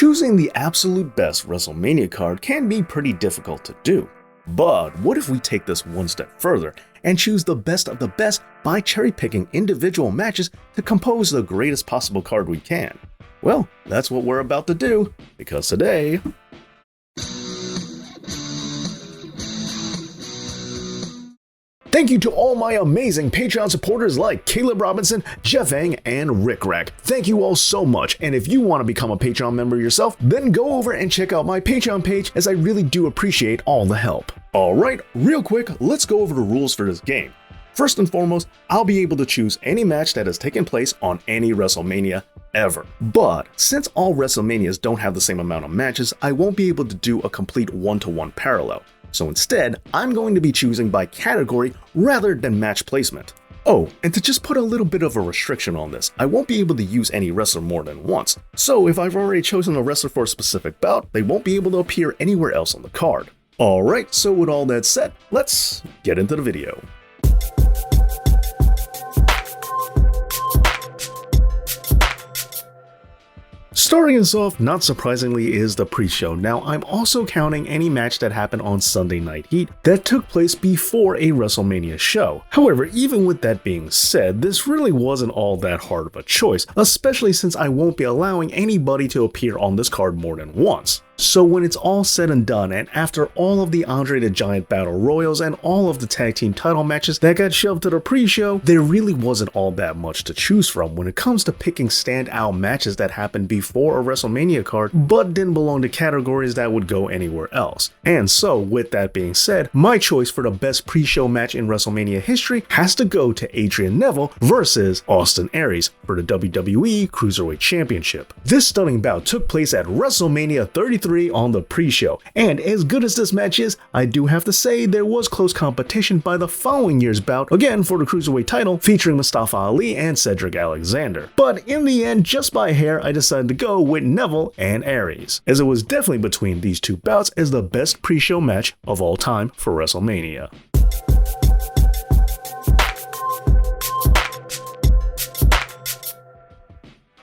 Choosing the absolute best WrestleMania card can be pretty difficult to do. But what if we take this one step further and choose the best of the best by cherry-picking individual matches to compose the greatest possible card we can? Well, that's what we're about to do, because today... Thank you to all my amazing Patreon supporters like Caleb Robinson, Jeff Ang, and Rick Rack. Thank you all so much, and if you want to become a Patreon member yourself, then go over and check out my Patreon page, as I really do appreciate all the help. Alright, real quick, let's go over the rules for this game. First and foremost, I'll be able to choose any match that has taken place on any WrestleMania ever. But since all WrestleManias don't have the same amount of matches, I won't be able to do a complete one-to-one parallel. So instead, I'm going to be choosing by category rather than match placement. Oh, and to just put a little bit of a restriction on this, I won't be able to use any wrestler more than once. So if I've already chosen a wrestler for a specific bout, they won't be able to appear anywhere else on the card. Alright, so with all that said, let's get into the video. Starting us off, not surprisingly, is the pre-show. Now, I'm also counting any match that happened on Sunday Night Heat that took place before a WrestleMania show. However, even with that being said, this really wasn't all that hard of a choice, especially since I won't be allowing anybody to appear on this card more than once. So when it's all said and done, and after all of the Andre the Giant Battle Royals and all of the tag team title matches that got shoved to the pre-show, there really wasn't all that much to choose from when it comes to picking standout matches that happened before a WrestleMania card but didn't belong to categories that would go anywhere else. And so, with that being said, my choice for the best pre-show match in WrestleMania history has to go to Adrian Neville versus Austin Aries for the WWE Cruiserweight Championship. This stunning bout took place at WrestleMania 33 on the pre-show, and as good as this match is, I do have to say there was close competition by the following year's bout, again for the Cruiserweight title, featuring Mustafa Ali and Cedric Alexander. But in the end, just by hair, I decided to go with Neville and Aries, as it was definitely between these two bouts as the best pre-show match of all time for WrestleMania.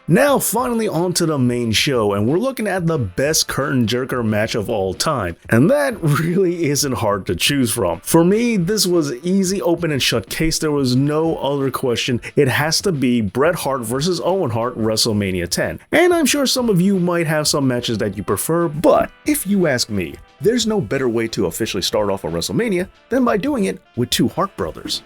Now finally on to the main show, and we're looking at the best curtain jerker match of all time, and that really isn't hard to choose from. For me, this was easy open and shut case. There was no other question. It has to be Bret Hart versus Owen Hart WrestleMania 10. And I'm sure some of you might have some matches that you prefer, but if you ask me, there's no better way to officially start off a WrestleMania than by doing it with two Hart brothers.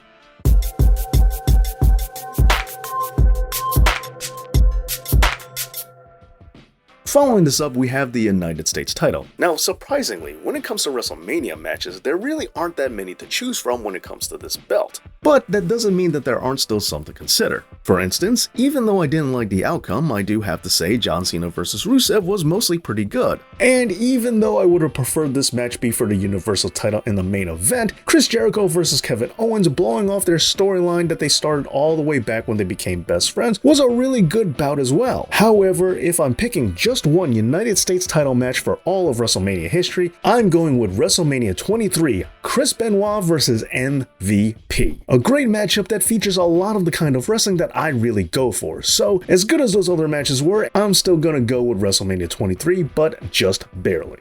Following this up, we have the United States title. Now, surprisingly, when it comes to WrestleMania matches, there really aren't that many to choose from when it comes to this belt. But that doesn't mean that there aren't still some to consider. For instance, even though I didn't like the outcome, I do have to say John Cena vs. Rusev was mostly pretty good. And even though I would have preferred this match be for the Universal title in the main event, Chris Jericho vs. Kevin Owens blowing off their storyline that they started all the way back when they became best friends was a really good bout as well. However, if I'm picking just one United States title match for all of WrestleMania history, I'm going with WrestleMania 23, Chris Benoit vs. MVP. A great matchup that features a lot of the kind of wrestling that I really go for. So, as good as those other matches were, I'm still gonna go with WrestleMania 23, but just barely.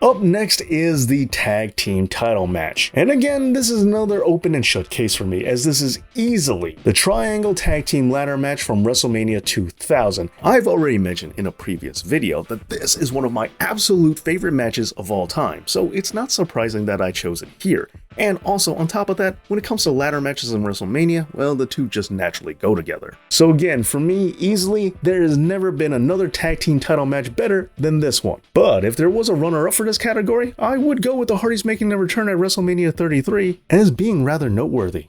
Up next is the tag team title match. And again, this is another open and shut case for me, as this is easily the Triangle Tag Team Ladder match from WrestleMania 2000. I've already mentioned in a previous video that this is one of my absolute favorite matches of all time, so it's not surprising that I chose it here. And also, on top of that, when it comes to ladder matches in WrestleMania, well, the two just naturally go together. So again, for me, easily, there has never been another tag team title match better than this one. But if there was a runner-up for this category, I would go with the Hardys making their return at WrestleMania 33 as being rather noteworthy.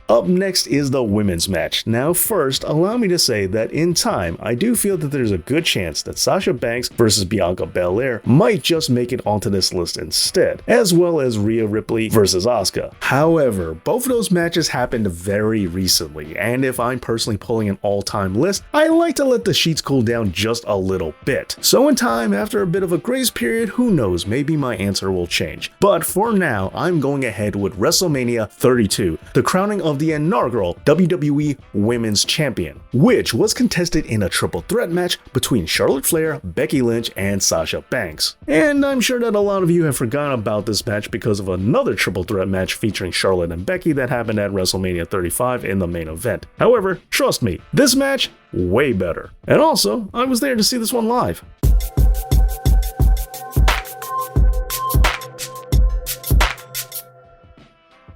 Up Up next is the women's match. Now first, allow me to say that in time, I do feel that there's a good chance that Sasha Banks versus Bianca Belair might just make it onto this list instead, as well as Rhea Ripley versus Asuka. However, both of those matches happened very recently, and if I'm personally pulling an all-time list, I like to let the sheets cool down just a little bit. So in time, after a bit of a grace period, who knows, maybe my answer will change. But for now, I'm going ahead with WrestleMania 32, the crowning of the inaugural WWE Women's Champion, which was contested in a triple threat match between Charlotte Flair, Becky Lynch, and Sasha Banks. And I'm sure that a lot of you have forgotten about this match because of another triple threat match featuring Charlotte and Becky that happened at WrestleMania 35 in the main event. However, trust me, this match, way better. And also, I was there to see this one live.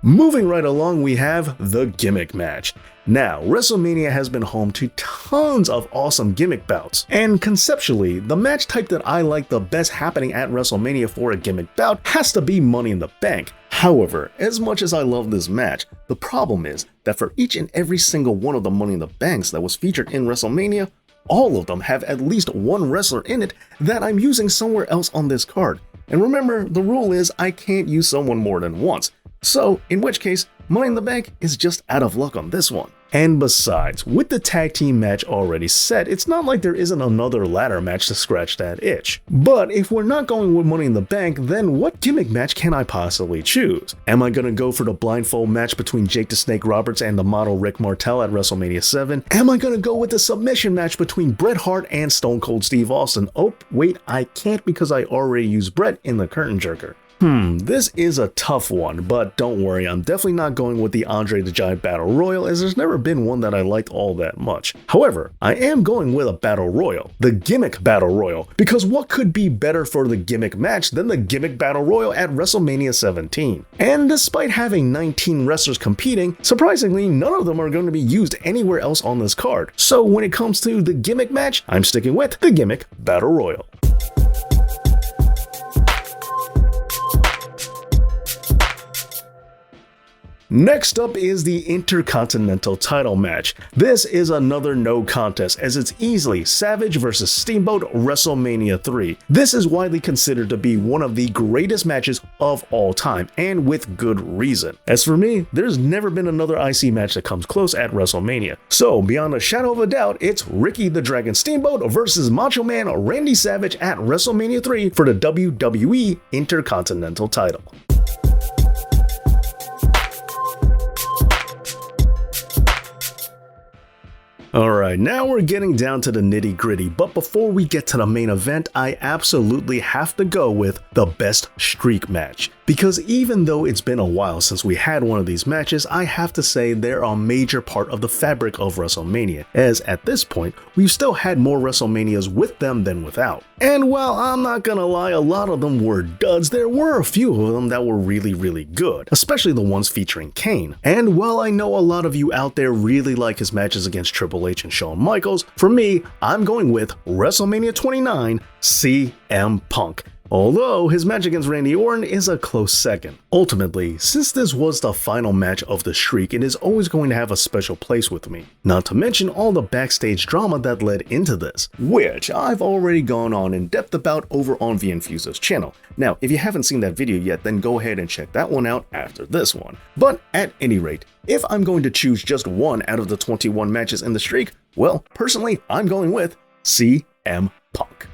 Moving right along, we have the Gimmick Match. Now, WrestleMania has been home to tons of awesome gimmick bouts, and conceptually, the match type that I like the best happening at WrestleMania for a gimmick bout has to be Money in the Bank. However, as much as I love this match, the problem is that for each and every single one of the Money in the Banks that was featured in WrestleMania, all of them have at least one wrestler in it that I'm using somewhere else on this card. And remember, the rule is I can't use someone more than once. So, in which case, Money in the Bank is just out of luck on this one. And besides, with the tag team match already set, it's not like there isn't another ladder match to scratch that itch. But if we're not going with Money in the Bank, then what gimmick match can I possibly choose? Am I gonna go for the blindfold match between Jake the Snake Roberts and the model Rick Martel at WrestleMania 7? Am I gonna go with the submission match between Bret Hart and Stone Cold Steve Austin? Oh, wait, I can't because I already used Bret in the curtain jerker. This is a tough one, but don't worry, I'm definitely not going with the Andre the Giant Battle Royal, as there's never been one that I liked all that much. However, I am going with a Battle Royal, the Gimmick Battle Royal, because what could be better for the Gimmick match than the Gimmick Battle Royal at WrestleMania 17? And despite having 19 wrestlers competing, surprisingly, none of them are going to be used anywhere else on this card. So when it comes to the Gimmick match, I'm sticking with the Gimmick Battle Royal. Next up is the Intercontinental title match. This is another no contest, as it's easily Savage vs Steamboat WrestleMania 3. This is widely considered to be one of the greatest matches of all time, and with good reason. As for me, there's never been another IC match that comes close at WrestleMania. So beyond a shadow of a doubt, it's Ricky the Dragon Steamboat versus Macho Man Randy Savage at WrestleMania 3 for the WWE Intercontinental title. Alright, now we're getting down to the nitty gritty, but before we get to the main event, I absolutely have to go with the best streak match. Because even though it's been a while since we had one of these matches, I have to say they're a major part of the fabric of WrestleMania, as at this point, we've still had more WrestleManias with them than without. And while I'm not gonna lie, a lot of them were duds, there were a few of them that were really good, especially the ones featuring Kane. And while I know a lot of you out there really like his matches against Triple H and Shawn Michaels, for me, I'm going with WrestleMania 29, CM Punk. Although his match against Randy Orton is a close second. Ultimately, since this was the final match of the streak, it is always going to have a special place with me. Not to mention all the backstage drama that led into this, which I've already gone on in depth about over on the Infuser's channel. Now, if you haven't seen that video yet, then go ahead and check that one out after this one. But at any rate, if I'm going to choose just one out of the 21 matches in the streak, well, personally, I'm going with CM Punk.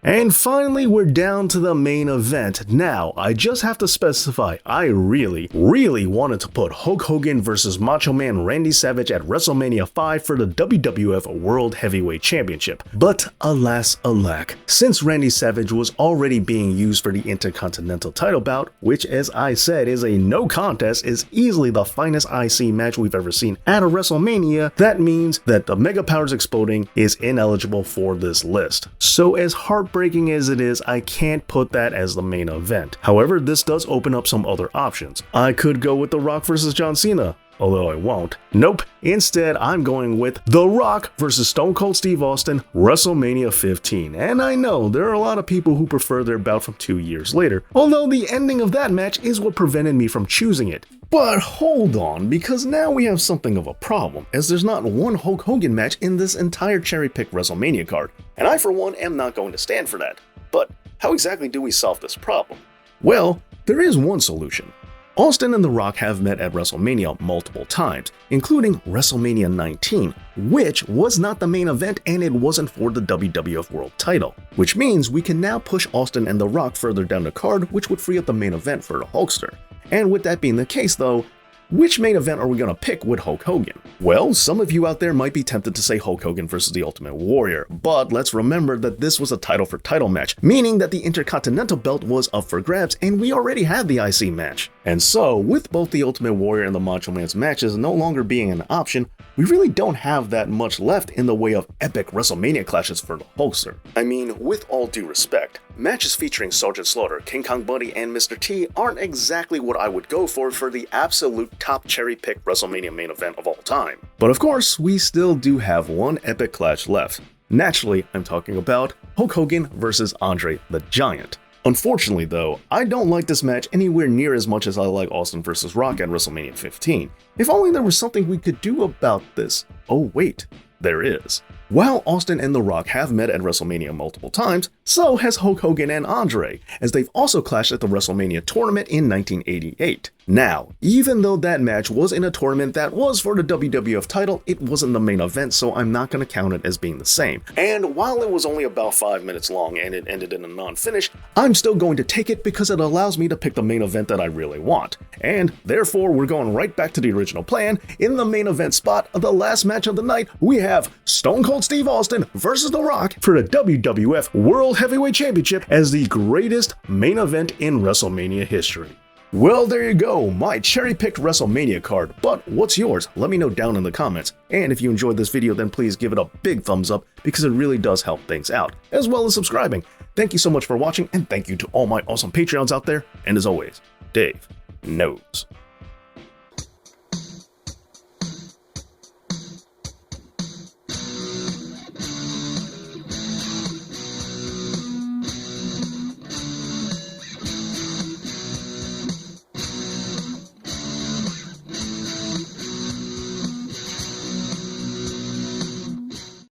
And finally, we're down to the main event. Now, I just have to specify, I really wanted to put Hulk Hogan versus Macho Man Randy Savage at WrestleMania 5 for the WWF World Heavyweight Championship. But alas alack, since Randy Savage was already being used for the Intercontinental title bout, which as I said is a no contest, is easily the finest IC match we've ever seen at a WrestleMania, that means that the Mega Powers Exploding is ineligible for this list. So as heartbreaking as it is, I can't put that as the main event. However, this does open up some other options. I could go with The Rock versus John Cena, although I won't. Nope, instead I'm going with The Rock versus Stone Cold Steve Austin, WrestleMania 15. And I know there are a lot of people who prefer their bout from 2 years later, although the ending of that match is what prevented me from choosing it. But hold on, because now we have something of a problem, as there's not one Hulk Hogan match in this entire cherry-picked WrestleMania card, and I for one am not going to stand for that. But how exactly do we solve this problem? Well, there is one solution. Austin and The Rock have met at WrestleMania multiple times, including WrestleMania 19, which was not the main event and it wasn't for the WWF World title, which means we can now push Austin and The Rock further down the card, which would free up the main event for the Hulkster. And with that being the case though, which main event are we going to pick with Hulk Hogan? Well, some of you out there might be tempted to say Hulk Hogan versus the Ultimate Warrior, but let's remember that this was a title for title match, meaning that the Intercontinental belt was up for grabs and we already had the IC match. And so, with both the Ultimate Warrior and the Macho Man's matches no longer being an option, we really don't have that much left in the way of epic WrestleMania clashes for the Hulkster. I mean, with all due respect, matches featuring Sergeant Slaughter, King Kong Bundy, and Mr. T aren't exactly what I would go for the absolute top cherry-picked WrestleMania main event of all time. But of course, we still do have one epic clash left. Naturally, I'm talking about Hulk Hogan versus Andre the Giant. Unfortunately though, I don't like this match anywhere near as much as I like Austin vs. Rock at WrestleMania 15. If only there was something we could do about this. Oh wait, there is. While Austin and The Rock have met at WrestleMania multiple times, so has Hulk Hogan and Andre, as they've also clashed at the WrestleMania tournament in 1988. Now, even though that match was in a tournament that was for the WWF title, it wasn't the main event, so I'm not going to count it as being the same. And while it was only about 5 minutes long and it ended in a non-finish, I'm still going to take it because it allows me to pick the main event that I really want. And therefore, we're going right back to the original plan. In the main event spot of the last match of the night, we have Stone Cold Steve Austin versus The Rock for the WWF World Heavyweight Championship as the greatest main event in WrestleMania history. Well, there you go, my cherry-picked WrestleMania card, but what's yours? Let me know down in the comments. And if you enjoyed this video, then please give it a big thumbs up because it really does help things out, as well as subscribing. Thank you so much for watching, and thank you to all my awesome Patreons out there, and as always, Dave knows.